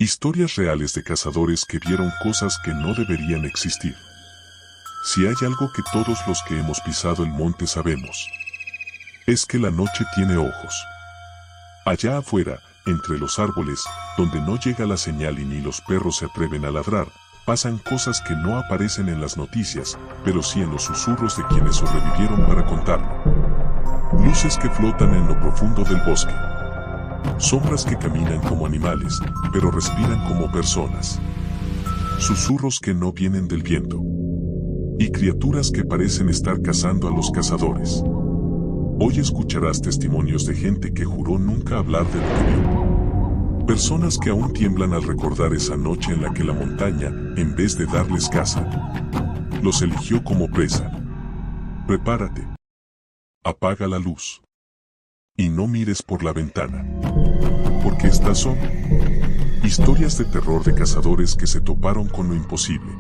Historias reales de cazadores que vieron cosas que no deberían existir. Si hay algo que todos los que hemos pisado el monte sabemos, es que la noche tiene ojos. Allá afuera, entre los árboles, donde no llega la señal y ni los perros se atreven a ladrar, pasan cosas que no aparecen en las noticias, pero sí en los susurros de quienes sobrevivieron para contarlo. Luces que flotan en lo profundo del bosque. Sombras que caminan como animales, pero respiran como personas. Susurros que no vienen del viento. Y criaturas que parecen estar cazando a los cazadores. Hoy escucharás testimonios de gente que juró nunca hablar de lo que vio. Personas que aún tiemblan al recordar esa noche en la que la montaña, en vez de darles caza, los eligió como presa. Prepárate. Apaga la luz. Y no mires por la ventana. Porque estas son historias de terror de cazadores que se toparon con lo imposible.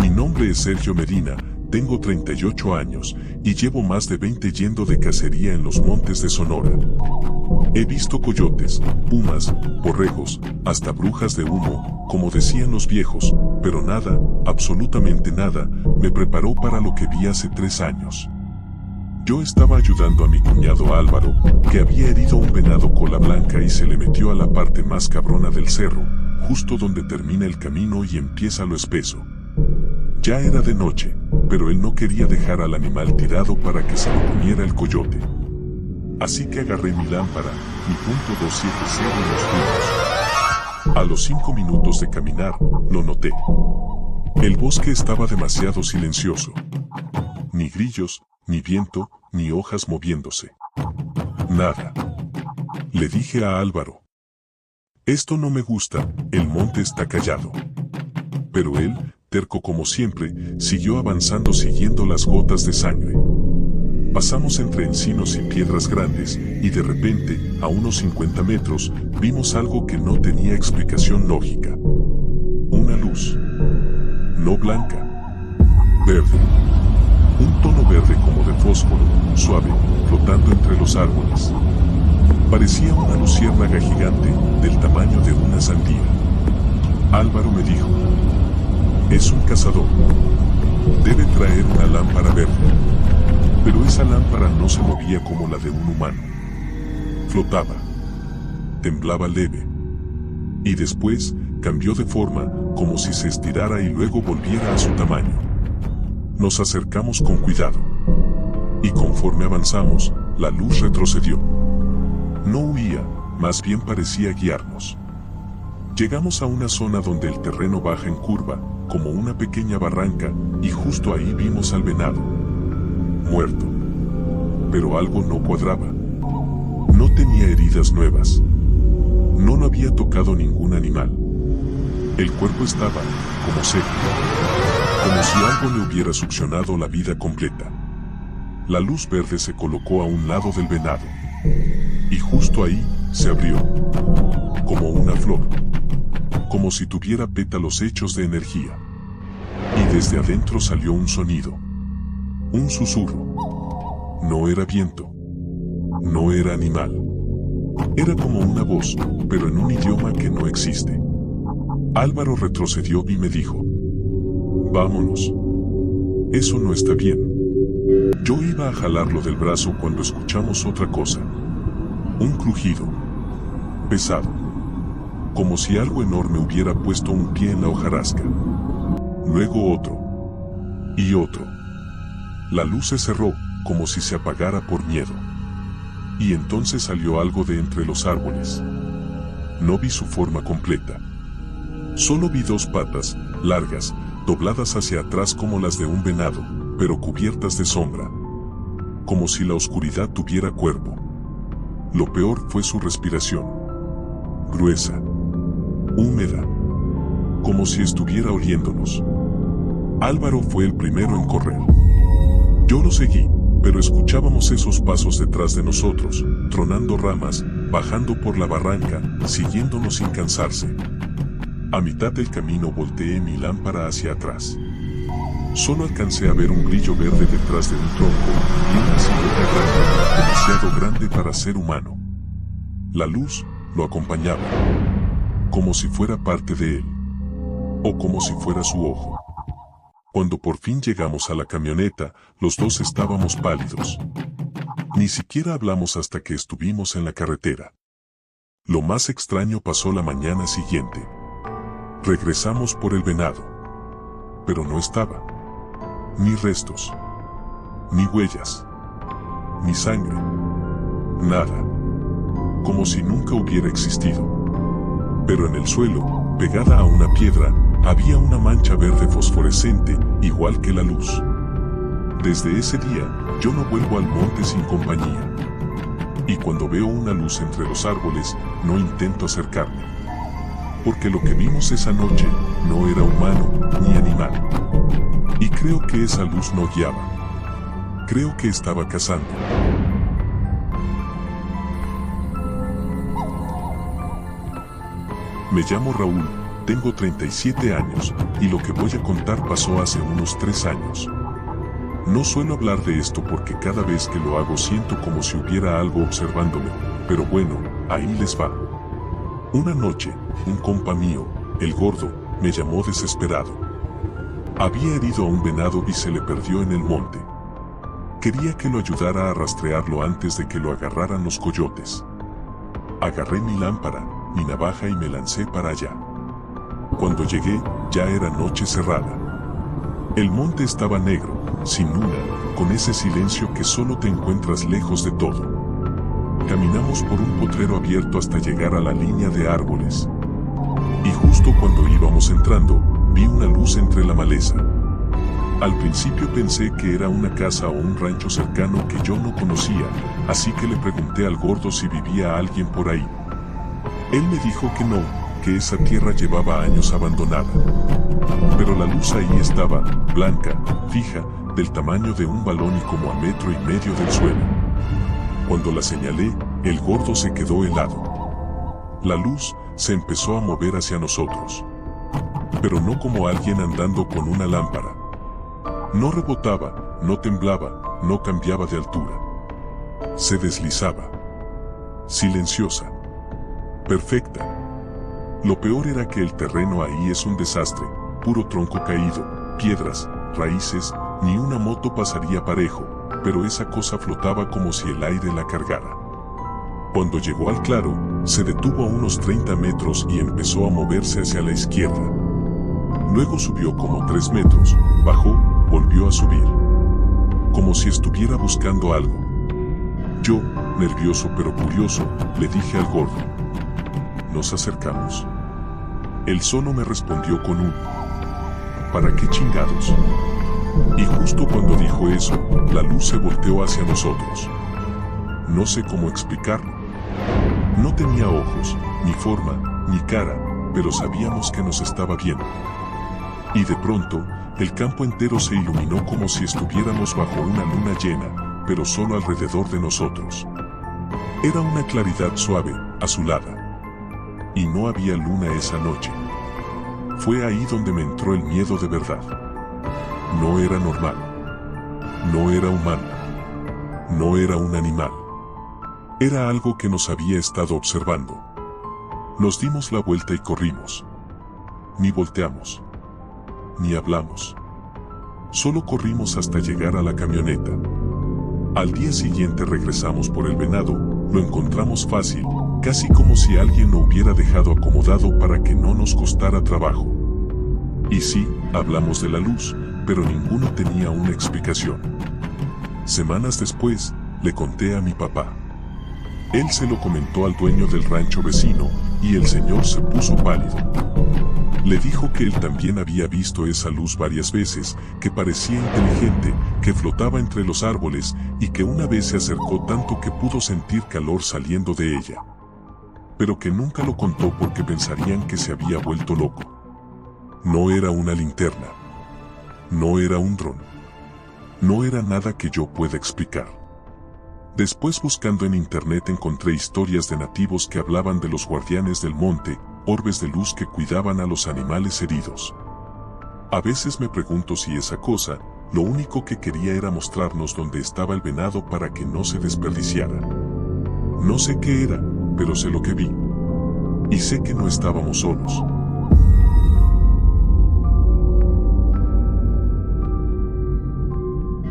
Mi nombre es Sergio Medina, tengo 38 años y llevo más de 20 yendo de cacería en los montes de Sonora. He visto coyotes, pumas, borregos, hasta brujas de humo, como decían los viejos, pero nada, absolutamente nada, me preparó para lo que vi hace 3 años. Yo estaba ayudando a mi cuñado Álvaro, que había herido un venado cola blanca y se le metió a la parte más cabrona del cerro, justo donde termina el camino y empieza lo espeso. Ya era de noche, pero él no quería dejar al animal tirado para que se lo comiera el coyote. Así que agarré mi lámpara, mi .270 y nos fuimos. A los 5 minutos de caminar, lo noté. El bosque estaba demasiado silencioso. Ni grillos, ni viento, ni hojas moviéndose. Nada. Le dije a Álvaro: esto no me gusta, el monte está callado. Pero él, terco como siempre, siguió avanzando siguiendo las gotas de sangre. Pasamos entre encinos y piedras grandes, y de repente, a unos 50 metros, vimos algo que no tenía explicación lógica. Una luz. No blanca. Verde. Un tono verde como de fósforo, suave, flotando entre los árboles. Parecía una luciérnaga gigante, del tamaño de una sandía. Álvaro me dijo: es un cazador. Debe traer una lámpara verde. Pero esa lámpara no se movía como la de un humano. Flotaba. Temblaba leve. Y después, cambió de forma, como si se estirara y luego volviera a su tamaño. Nos acercamos con cuidado. Y conforme avanzamos, la luz retrocedió. No huía, más bien parecía guiarnos. Llegamos a una zona donde el terreno baja en curva, como una pequeña barranca, y justo ahí vimos al venado. Muerto. Pero algo no cuadraba. No tenía heridas nuevas. No lo había tocado ningún animal. El cuerpo estaba, como seco. Como si algo le hubiera succionado la vida completa. La luz verde se colocó a un lado del venado. Y justo ahí, se abrió. Como una flor. Como si tuviera pétalos hechos de energía. Y desde adentro salió un sonido. Un susurro. No era viento. No era animal. Era como una voz, pero en un idioma que no existe. Álvaro retrocedió y me dijo: vámonos. Eso no está bien. Yo iba a jalarlo del brazo cuando escuchamos otra cosa. Un crujido. Pesado. Como si algo enorme hubiera puesto un pie en la hojarasca. Luego otro. Y otro. La luz se cerró, como si se apagara por miedo. Y entonces salió algo de entre los árboles. No vi su forma completa. Solo vi 2 patas, largas, dobladas hacia atrás como las de un venado, pero cubiertas de sombra. Como si la oscuridad tuviera cuerpo. Lo peor fue su respiración. Gruesa. Húmeda. Como si estuviera oliéndonos. Álvaro fue el primero en correr. Yo lo seguí, pero escuchábamos esos pasos detrás de nosotros, tronando ramas, bajando por la barranca, siguiéndonos sin cansarse. A mitad del camino volteé mi lámpara hacia atrás. Solo alcancé a ver un brillo verde detrás de un tronco y una silueta grande, demasiado grande para ser humano. La luz lo acompañaba, como si fuera parte de él, o como si fuera su ojo. Cuando por fin llegamos a la camioneta, los dos estábamos pálidos. Ni siquiera hablamos hasta que estuvimos en la carretera. Lo más extraño pasó la mañana siguiente. Regresamos por el venado, pero no estaba. Ni restos, ni huellas, ni sangre, nada, como si nunca hubiera existido. Pero en el suelo, pegada a una piedra, había una mancha verde fosforescente, igual que la luz. Desde ese día, yo no vuelvo al monte sin compañía. Y cuando veo una luz entre los árboles, no intento acercarme. Porque lo que vimos esa noche no era humano ni animal. Y creo que esa luz no guiaba. Creo que estaba cazando. Me llamo Raúl, tengo 37 años, y lo que voy a contar pasó hace unos 3 años. No suelo hablar de esto porque cada vez que lo hago siento como si hubiera algo observándome, pero bueno, ahí les va. Una noche, un compa mío, el gordo, me llamó desesperado. Había herido a un venado y se le perdió en el monte. Quería que lo ayudara a rastrearlo antes de que lo agarraran los coyotes. Agarré mi lámpara, mi navaja y me lancé para allá. Cuando llegué, ya era noche cerrada. El monte estaba negro, sin luna, con ese silencio que solo te encuentras lejos de todo. Caminamos por un potrero abierto hasta llegar a la línea de árboles. Y justo cuando íbamos entrando, vi una luz entre la maleza. Al principio pensé que era una casa o un rancho cercano que yo no conocía, así que le pregunté al gordo si vivía alguien por ahí. Él me dijo que no, que esa tierra llevaba años abandonada. Pero la luz ahí estaba, blanca, fija, del tamaño de un balón y como a 1,5 metros del suelo. Cuando la señalé, el gordo se quedó helado. La luz se empezó a mover hacia nosotros. Pero no como alguien andando con una lámpara. No rebotaba, no temblaba, no cambiaba de altura. Se deslizaba. Silenciosa. Perfecta. Lo peor era que el terreno ahí es un desastre, puro tronco caído, piedras, raíces, ni una moto pasaría parejo, pero esa cosa flotaba como si el aire la cargara. Cuando llegó al claro, se detuvo a unos 30 metros y empezó a moverse hacia la izquierda. Luego subió como 3 metros, bajó, volvió a subir. Como si estuviera buscando algo. Yo, nervioso pero curioso, le dije al gordo. Nos acercamos. Él solo me respondió con un ¿para qué chingados? Y justo cuando dijo eso, la luz se volteó hacia nosotros. No sé cómo explicarlo. No tenía ojos, ni forma, ni cara, pero sabíamos que nos estaba viendo. Y de pronto, el campo entero se iluminó como si estuviéramos bajo una luna llena, pero solo alrededor de nosotros. Era una claridad suave, azulada. Y no había luna esa noche. Fue ahí donde me entró el miedo de verdad. No era normal. No era humano. No era un animal. Era algo que nos había estado observando. Nos dimos la vuelta y corrimos. Ni volteamos. Ni hablamos. Solo corrimos hasta llegar a la camioneta. Al día siguiente regresamos por el venado, lo encontramos fácil, casi como si alguien lo hubiera dejado acomodado para que no nos costara trabajo. Y sí, hablamos de la luz, pero ninguno tenía una explicación. Semanas después, le conté a mi papá. Él se lo comentó al dueño del rancho vecino, y el señor se puso pálido. Le dijo que él también había visto esa luz varias veces, que parecía inteligente, que flotaba entre los árboles, y que una vez se acercó tanto que pudo sentir calor saliendo de ella. Pero que nunca lo contó porque pensarían que se había vuelto loco. No era una linterna. No era un dron. No era nada que yo pueda explicar. Después, buscando en internet, encontré historias de nativos que hablaban de los guardianes del monte, orbes de luz que cuidaban a los animales heridos. A veces me pregunto si esa cosa, lo único que quería era mostrarnos dónde estaba el venado para que no se desperdiciara. No sé qué era, pero sé lo que vi. Y sé que no estábamos solos.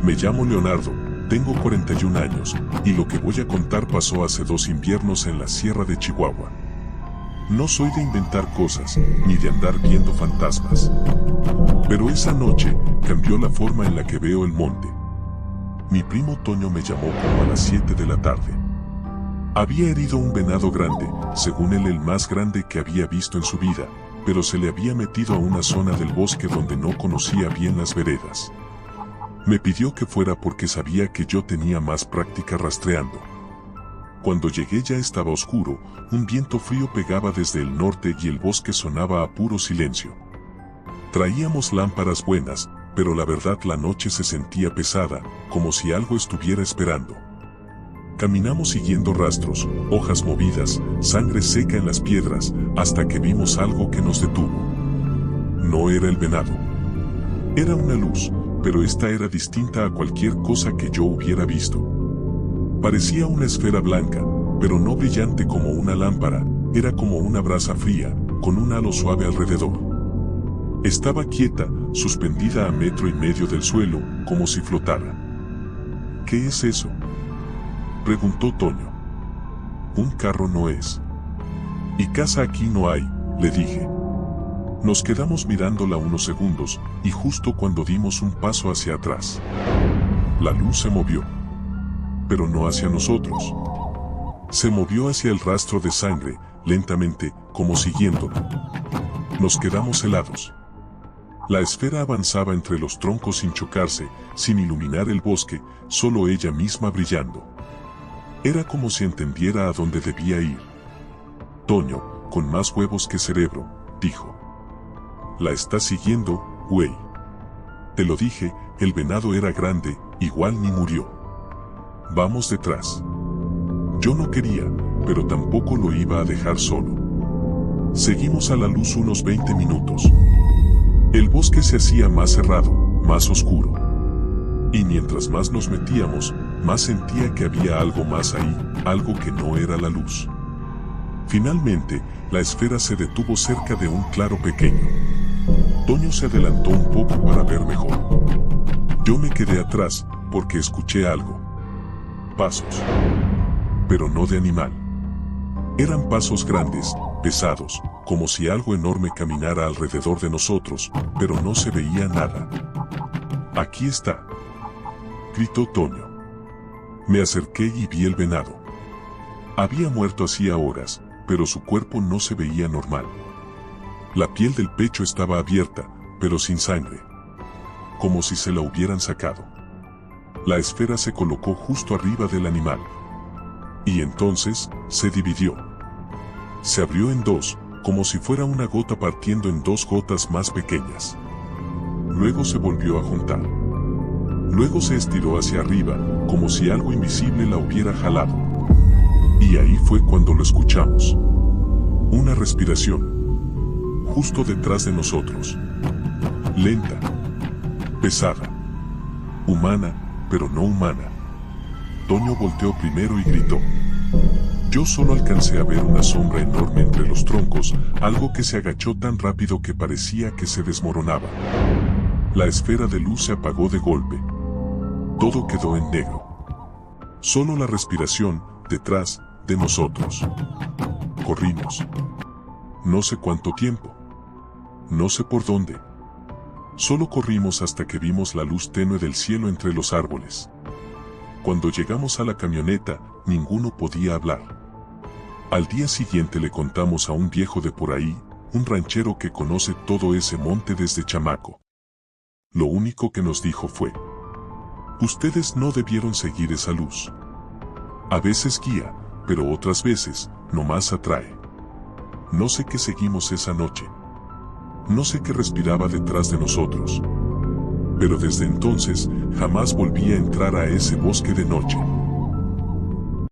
Me llamo Leonardo, tengo 41 años, y lo que voy a contar pasó hace 2 inviernos en la Sierra de Chihuahua. No soy de inventar cosas, ni de andar viendo fantasmas. Pero esa noche cambió la forma en la que veo el monte. Mi primo Toño me llamó como a las 7 de la tarde. Había herido un venado grande, según él el más grande que había visto en su vida, pero se le había metido a una zona del bosque donde no conocía bien las veredas. Me pidió que fuera porque sabía que yo tenía más práctica rastreando. Cuando llegué ya estaba oscuro, un viento frío pegaba desde el norte y el bosque sonaba a puro silencio. Traíamos lámparas buenas, pero la verdad la noche se sentía pesada, como si algo estuviera esperando. Caminamos siguiendo rastros, hojas movidas, sangre seca en las piedras, hasta que vimos algo que nos detuvo. No era el venado. Era una luz, pero esta era distinta a cualquier cosa que yo hubiera visto. Parecía una esfera blanca, pero no brillante como una lámpara, era como una brasa fría, con un halo suave alrededor. Estaba quieta, suspendida a 1,5 metros del suelo, como si flotara. ¿Qué es eso?, preguntó Toño. Un carro no es. Y casa aquí no hay, le dije. Nos quedamos mirándola unos segundos, y justo cuando dimos un paso hacia atrás, la luz se movió. Pero no hacia nosotros. Se movió hacia el rastro de sangre, lentamente, como siguiéndolo. Nos quedamos helados. La esfera avanzaba entre los troncos sin chocarse, sin iluminar el bosque, solo ella misma brillando. Era como si entendiera a dónde debía ir. Toño, con más huevos que cerebro, dijo. La está siguiendo, güey. Te lo dije, el venado era grande, igual ni murió. Vamos detrás. Yo no quería, pero tampoco lo iba a dejar solo. Seguimos a la luz unos 20 minutos. El bosque se hacía más cerrado, más oscuro. Y mientras más nos metíamos, más sentía que había algo más ahí, algo que no era la luz. Finalmente, la esfera se detuvo cerca de un claro pequeño. Toño se adelantó un poco para ver mejor. Yo me quedé atrás, porque escuché algo. Pasos. Pero no de animal. Eran pasos grandes, pesados, como si algo enorme caminara alrededor de nosotros, pero no se veía nada. Aquí está, gritó Toño. Me acerqué y vi el venado. Había muerto hacía horas, pero su cuerpo no se veía normal. La piel del pecho estaba abierta, pero sin sangre. Como si se la hubieran sacado. La esfera se colocó justo arriba del animal. Y entonces, se dividió. Se abrió en dos, como si fuera una gota partiendo en 2 gotas más pequeñas. Luego se volvió a juntar. Luego se estiró hacia arriba, como si algo invisible la hubiera jalado. Y ahí fue cuando lo escuchamos. Una respiración. Justo detrás de nosotros. Lenta. Pesada. Humana, pero no humana. Toño volteó primero y gritó. Yo solo alcancé a ver una sombra enorme entre los troncos, algo que se agachó tan rápido que parecía que se desmoronaba. La esfera de luz se apagó de golpe. Todo quedó en negro. Solo la respiración, detrás de nosotros. Corrimos. No sé cuánto tiempo. No sé por dónde. Solo corrimos hasta que vimos la luz tenue del cielo entre los árboles. Cuando llegamos a la camioneta, ninguno podía hablar. Al día siguiente le contamos a un viejo de por ahí, un ranchero que conoce todo ese monte desde chamaco. Lo único que nos dijo fue: ustedes no debieron seguir esa luz. A veces guía, pero otras veces, nomás atrae. No sé qué seguimos esa noche. No sé qué respiraba detrás de nosotros. Pero desde entonces, jamás volví a entrar a ese bosque de noche.